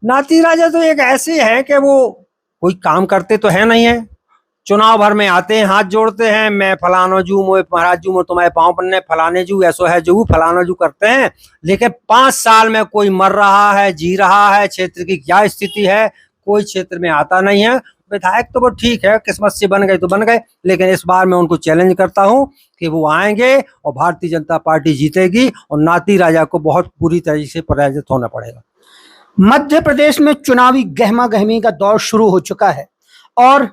नाती राजा तो एक ऐसे हैं कि वो कोई काम करते तो है नहीं है। चुनाव भर में आते हैं, हाथ जोड़ते हैं, मैं फलाना जू मोए महाराज जू मो तुम्हारे पाँव पन्ने फलाने जू ऐसो है जू फलाना जू करते हैं। लेकिन 5 साल में कोई मर रहा है, जी रहा है, क्षेत्र की क्या स्थिति है, कोई क्षेत्र में आता नहीं है। विधायक तो वो ठीक है, किस्मत से बन गए तो बन गए, लेकिन इस बार मैं उनको चैलेंज करता हूं कि वो आएंगे और भारतीय जनता पार्टी जीतेगी और नाती राजा को बहुत बुरी तरीके से पराजित होना पड़ेगा। मध्य प्रदेश में चुनावी गहमा गहमी का दौर शुरू हो चुका है और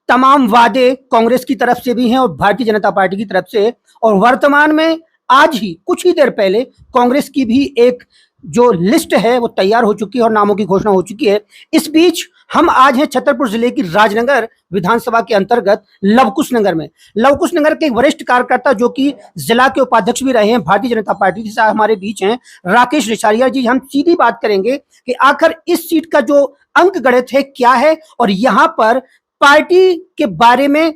तमाम वादे कांग्रेस की तरफ से भी हैं और भारतीय जनता पार्टी की तरफ से, और वर्तमान में आज ही कुछ ही देर पहले कांग्रेस की भी एक जो लिस्ट है वो तैयार हो चुकी है और नामों की घोषणा हो चुकी है। इस बीच हम आज हैं छतरपुर जिले की राजनगर विधानसभा के अंतर्गत लवकुश नगर में। लवकुश नगर के एक वरिष्ठ कार्यकर्ता जो कि जिला के उपाध्यक्ष भी रहे हैं भारतीय जनता पार्टी के, साथ हमारे बीच हैं राकेश रिछारिया जी। हम सीधी बात करेंगे कि आखिर इस सीट का जो अंक गणित है क्या है और यहाँ पर पार्टी के बारे में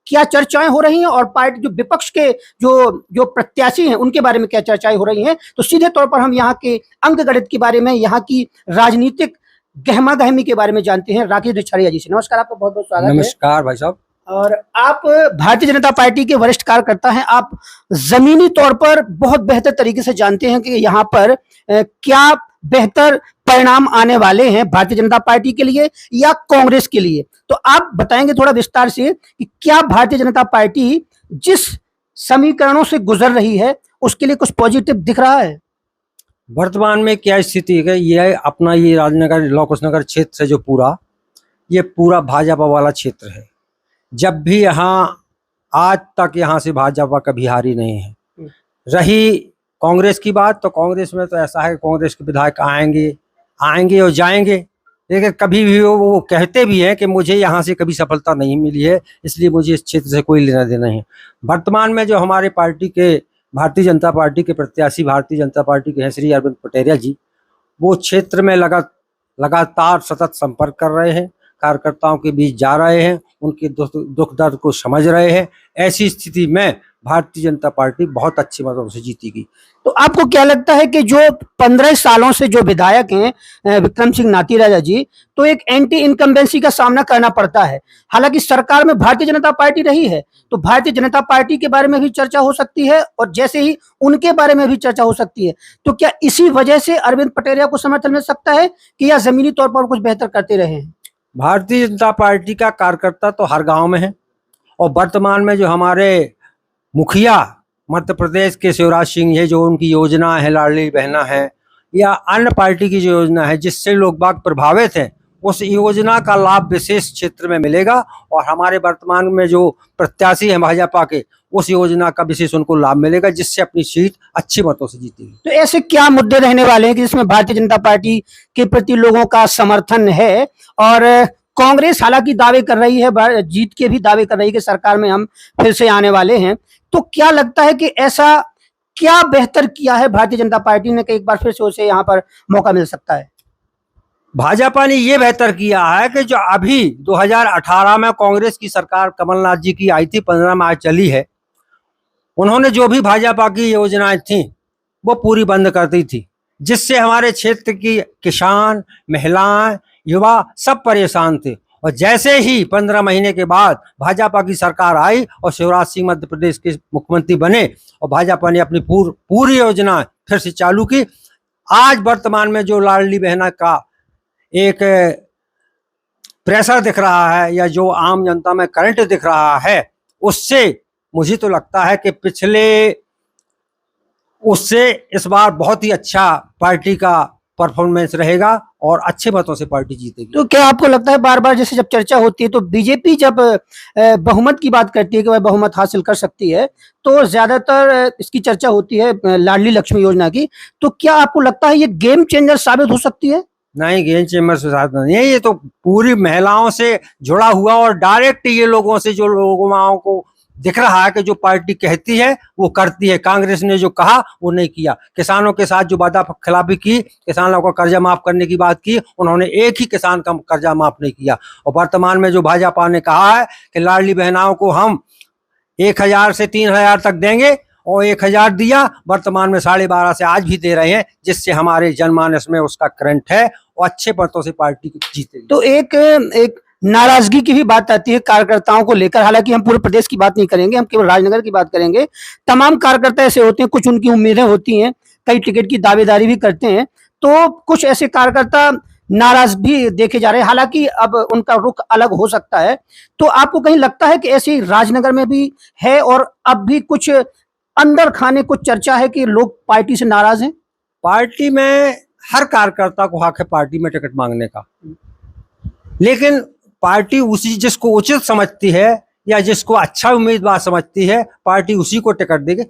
क्या चर्चाएं हो रही हैं और पार्टी जो विपक्ष के जो प्रत्याशी हैं उनके बारे में क्या चर्चाएं हो रही हैं। तो सीधे तौर पर हम यहाँ के अंक गणित के बारे में, यहाँ की राजनीतिक गहमा गहमी के बारे में जानते हैं राकेश रिछारिया जी से। नमस्कार, आपका बहुत बहुत स्वागत है। नमस्कार भाई साहब। और आप भारतीय जनता पार्टी के वरिष्ठ कार्यकर्ता हैं, आप जमीनी तौर पर बहुत बेहतर तरीके से जानते हैं कि यहाँ पर क्या बेहतर परिणाम आने वाले हैं भारतीय जनता पार्टी के लिए या कांग्रेस के लिए। तो आप बताएंगे थोड़ा विस्तार से कि क्या भारतीय जनता पार्टी जिस समीकरणों से गुजर रही है उसके लिए कुछ पॉजिटिव दिख रहा है? वर्तमान में क्या स्थिति है, ये अपना ये राजनगर लवकुश नगर क्षेत्र है जो ये पूरा भाजपा वाला क्षेत्र है। जब भी यहाँ आज तक यहाँ से भाजपा कभी हारी नहीं है। रही कांग्रेस की बात, तो कांग्रेस में तो ऐसा है कि कांग्रेस के विधायक आएंगे और जाएंगे, लेकिन कभी भी वो कहते भी हैं कि मुझे यहाँ से कभी सफलता नहीं मिली है, इसलिए मुझे इस क्षेत्र से कोई लेना देना नहीं है। वर्तमान में जो हमारे पार्टी के भारतीय जनता पार्टी के प्रत्याशी भारतीय जनता पार्टी के हैं श्री अरविंद पटेरिया जी, वो क्षेत्र में लगातार सतत संपर्क कर रहे हैं, कार्यकर्ताओं के बीच जा रहे हैं, उनके दुख दर्द को समझ रहे हैं। ऐसी स्थिति में भारतीय जनता पार्टी बहुत अच्छी मतों से जीतेगी। तो आपको क्या लगता है कि जो 15 सालों से जो विधायक हैं विक्रम सिंह नाती राजा जी, तो एक एंटी इनकम्बेंसी का सामना करना पड़ता है। हालांकि सरकार में भारतीय जनता पार्टी रही है तो भारतीय जनता पार्टी के बारे में भी चर्चा हो सकती है और जैसे ही उनके बारे में भी चर्चा हो सकती है। तो क्या इसी वजह से अरविंद पटेरिया को समर्थन मिल सकता है कि या जमीनी तौर पर कुछ बेहतर करते रहे हैं? भारतीय जनता पार्टी का कार्यकर्ता तो हर गांव में है और वर्तमान में जो हमारे मुखिया मध्य प्रदेश के शिवराज सिंह है, जो उनकी योजना है लाडली बहना है या अन्य पार्टी की जो योजना है जिससे लोग बाग प्रभावित हैं, उस योजना का लाभ विशेष क्षेत्र में मिलेगा और हमारे वर्तमान में जो प्रत्याशी हैं भाजपा के, उस योजना का विशेष उनको लाभ मिलेगा, जिससे अपनी सीट अच्छी मतों से जीतेगी। तो ऐसे क्या मुद्दे रहने वाले हैं कि जिसमें भारतीय जनता पार्टी के प्रति लोगों का समर्थन है और कांग्रेस हालांकि दावे कर रही है, जीत के भी दावे कर रही है कि सरकार में हम फिर से आने वाले हैं। तो क्या लगता है कि ऐसा क्या बेहतर किया है भारतीय जनता पार्टी ने कि एक बार फिर से उसे यहाँ पर मौका मिल सकता है? भाजपा ने ये बेहतर किया है कि जो अभी 2018 में कांग्रेस की सरकार कमलनाथ जी की आई थी, 15 में आज चली है, उन्होंने जो भी भाजपा की योजनाएं थी वो पूरी बंद कर दी थी, जिससे हमारे क्षेत्र की किसान, महिलाएं, युवा सब परेशान थे। और जैसे ही 15 महीने के बाद भाजपा की सरकार आई और शिवराज सिंह मध्य प्रदेश के मुख्यमंत्री बने और भाजपा ने अपनी पूरी योजना फिर से चालू की। आज वर्तमान में जो लाडली बहना का एक प्रेशर दिख रहा है या जो आम जनता में करंट दिख रहा है, उससे मुझे तो लगता है कि उससे इस बार बहुत ही अच्छा पार्टी का परफॉर्मेंस रहेगा और अच्छे मतों से पार्टी जीतेगी। तो क्या आपको लगता है बार बार जैसे जब चर्चा होती है तो बीजेपी जब बहुमत की बात करती है कि वह बहुमत हासिल कर सकती है, तो ज्यादातर इसकी चर्चा होती है लाडली लक्ष्मी योजना की, तो क्या आपको लगता है ये गेम चेंजर साबित हो सकती है? नहीं, गेम चेंजर से साथ नहीं है, ये तो पूरी महिलाओं से जुड़ा हुआ और डायरेक्ट ये लोगों से जो लोगों को दिख रहा है कि जो पार्टी कहती है वो करती है। कांग्रेस ने जो कहा वो नहीं किया। किसानों के साथ जो वादा खिलाफी की, किसानों का कर्जा माफ करने की बात की, उन्होंने एक ही किसान का कर्जा माफ नहीं किया। और वर्तमान में जो भाजपा ने कहा है कि लाडली बहनाओं को हम 1000 से 3000 तक देंगे और 1000 दिया, वर्तमान में 12.5 से आज भी दे रहे हैं, जिससे हमारे जनमानस में उसका करंट है और अच्छे मतों से पार्टी जीतेगी। तो एक नाराजगी की भी बात आती है कार्यकर्ताओं को लेकर। हालांकि हम पूरे प्रदेश की बात नहीं करेंगे, हम केवल राजनगर की बात करेंगे। तमाम कार्यकर्ता ऐसे होते हैं, कुछ उनकी उम्मीदें होती हैं, कई टिकट की दावेदारी भी करते हैं, तो कुछ ऐसे कार्यकर्ता नाराज भी देखे जा रहे हैं। हालांकि अब उनका रुख अलग हो सकता है। तो आपको कहीं लगता है कि ऐसे राजनगर में भी है और अब भी कुछ अंदर खाने कुछ चर्चा है कि लोग पार्टी से नाराज हैं? पार्टी में हर कार्यकर्ता को हक है पार्टी में टिकट मांगने का, लेकिन पार्टी उसी जिसको उचित समझती है या जिसको अच्छा उम्मीदवार समझती है, पार्टी उसी को टिकट देगी।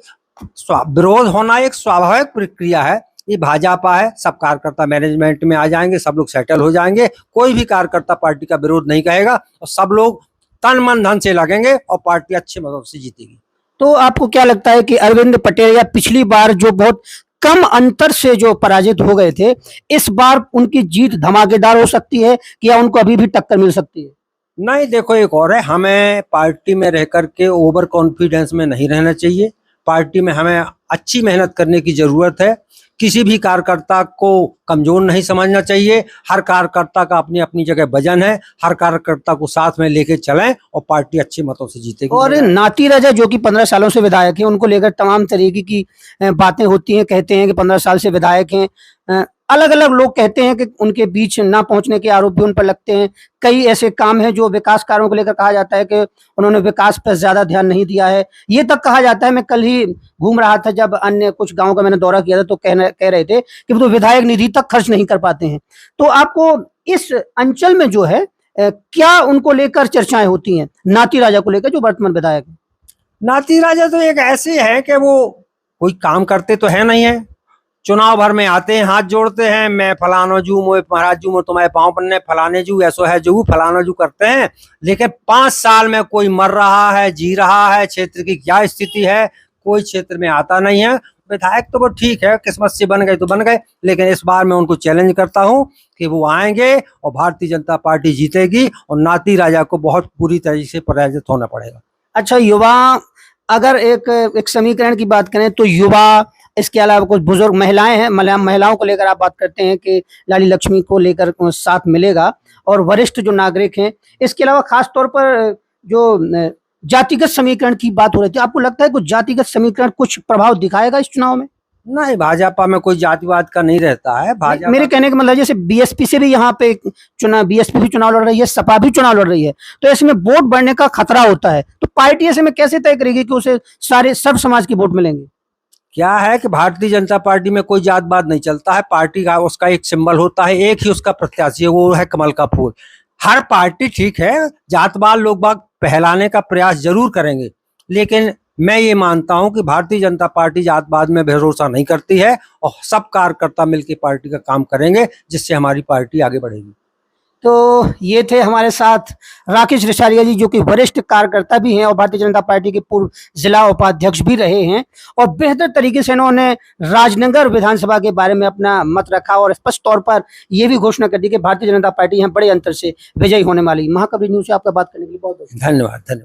विरोध होना एक स्वाभाविक प्रक्रिया है। ये भाजपा है, सब कार्यकर्ता मैनेजमेंट में आ जाएंगे, सब लोग सेटल हो जाएंगे, कोई भी कार्यकर्ता पार्टी का विरोध नहीं कहेगा और सब लोग तन मन धन से लगेंगे और पार्टी अच्छे मतों से जीतेगी। तो आपको क्या लगता है कि अरविंद पटेल या पिछली बार जो बहुत कम अंतर से जो पराजित हो गए थे, इस बार उनकी जीत धमाकेदार हो सकती है कि या उनको अभी भी टक्कर मिल सकती है? नहीं, देखो एक और है, हमें पार्टी में रह करके ओवर कॉन्फिडेंस में नहीं रहना चाहिए। पार्टी में हमें अच्छी मेहनत करने की जरूरत है। किसी भी कार्यकर्ता को कमजोर नहीं समझना चाहिए। हर कार्यकर्ता का अपनी अपनी जगह वजन है। हर कार्यकर्ता को साथ में लेके चलें और पार्टी अच्छे मतों से जीतेगी। और नाती राजा जो कि 15 सालों से विधायक हैं, उनको लेकर तमाम तरीके की बातें होती हैं। कहते हैं कि 15 साल से विधायक हैं। अलग अलग लोग कहते हैं कि उनके बीच ना पहुंचने के आरोप भी उन पर लगते हैं। कई ऐसे काम हैं जो विकास कार्यों को लेकर कहा जाता है कि उन्होंने विकास पर ज्यादा ध्यान नहीं दिया है। ये तक कहा जाता है, मैं कल ही घूम रहा था जब अन्य कुछ गांवों का मैंने दौरा किया था, तो कह रहे थे कि वो तो विधायक निधि तक खर्च नहीं कर पाते हैं। तो आपको इस अंचल में जो है क्या उनको लेकर चर्चाएं होती हैं, नाती राजा को लेकर जो वर्तमान विधायक है? नाती राजा तो एक ऐसे है कि वो कोई काम करते तो है नहीं है। चुनाव भर में आते हैं, हाथ जोड़ते हैं, मैं फलाना जू, मोए महाराज जू, तुम्हारे पाँव पन्ने फलाने जू, ऐसो है जू, फलाना जू करते हैं। लेकिन 5 साल में कोई मर रहा है, जी रहा है, क्षेत्र की क्या स्थिति है, कोई क्षेत्र में आता नहीं है। विधायक तो वो ठीक है, किस्मत से बन गए तो बन गए, लेकिन इस बार मैं उनको चैलेंज करता हूं कि वो आएंगे और भारतीय जनता पार्टी जीतेगी और नाती राजा को बहुत बुरी तरीके से पराजित होना पड़ेगा। अच्छा, युवा, अगर एक समीकरण की बात करें तो युवा, इसके अलावा कुछ बुजुर्ग महिलाएं हैं, महिलाओं को लेकर आप बात करते हैं कि लाड़ी लक्ष्मी को लेकर साथ मिलेगा, और वरिष्ठ जो नागरिक हैं, इसके अलावा खास तौर पर जो जातिगत समीकरण की बात हो रही थी, आपको लगता है कुछ जातिगत समीकरण कुछ प्रभाव दिखाएगा इस चुनाव में? नहीं, भाजपा में कोई जातिवाद का नहीं रहता है। भाजपा, मेरे कहने का मतलब जैसे बीएसपी से भी यहाँ पे चुनाव, बीएसपी भी चुनाव लड़ रही है, सपा भी चुनाव लड़ रही है, तो ऐसे में वोट बढ़ने का खतरा होता है। तो पार्टी ऐसे में कैसे तय करेगी कि उसे सब समाज के वोट मिलेंगे? क्या है कि भारतीय जनता पार्टी में कोई जातवाद नहीं चलता है। पार्टी का उसका एक सिंबल होता है, एक ही उसका प्रत्याशी है, वो है कमल का फूल। हर पार्टी ठीक है, जातवाद लोग बाग पहलाने का प्रयास जरूर करेंगे, लेकिन मैं ये मानता हूं कि भारतीय जनता पार्टी जातवाद में भरोसा नहीं करती है और सब कार्यकर्ता मिलकर पार्टी का काम करेंगे, जिससे हमारी पार्टी आगे बढ़ेगी। तो ये थे हमारे साथ राकेश रिसारिया जी, जो कि वरिष्ठ कार्यकर्ता भी हैं और भारतीय जनता पार्टी के पूर्व जिला उपाध्यक्ष भी रहे हैं, और बेहतर तरीके से इन्होंने राजनगर विधानसभा के बारे में अपना मत रखा और स्पष्ट तौर पर यह भी घोषणा कर दी कि भारतीय जनता पार्टी यहाँ बड़े अंतर से विजयी होने वाली। महाकवि न्यूज से आपका बात करने के लिए बहुत बहुत धन्यवाद।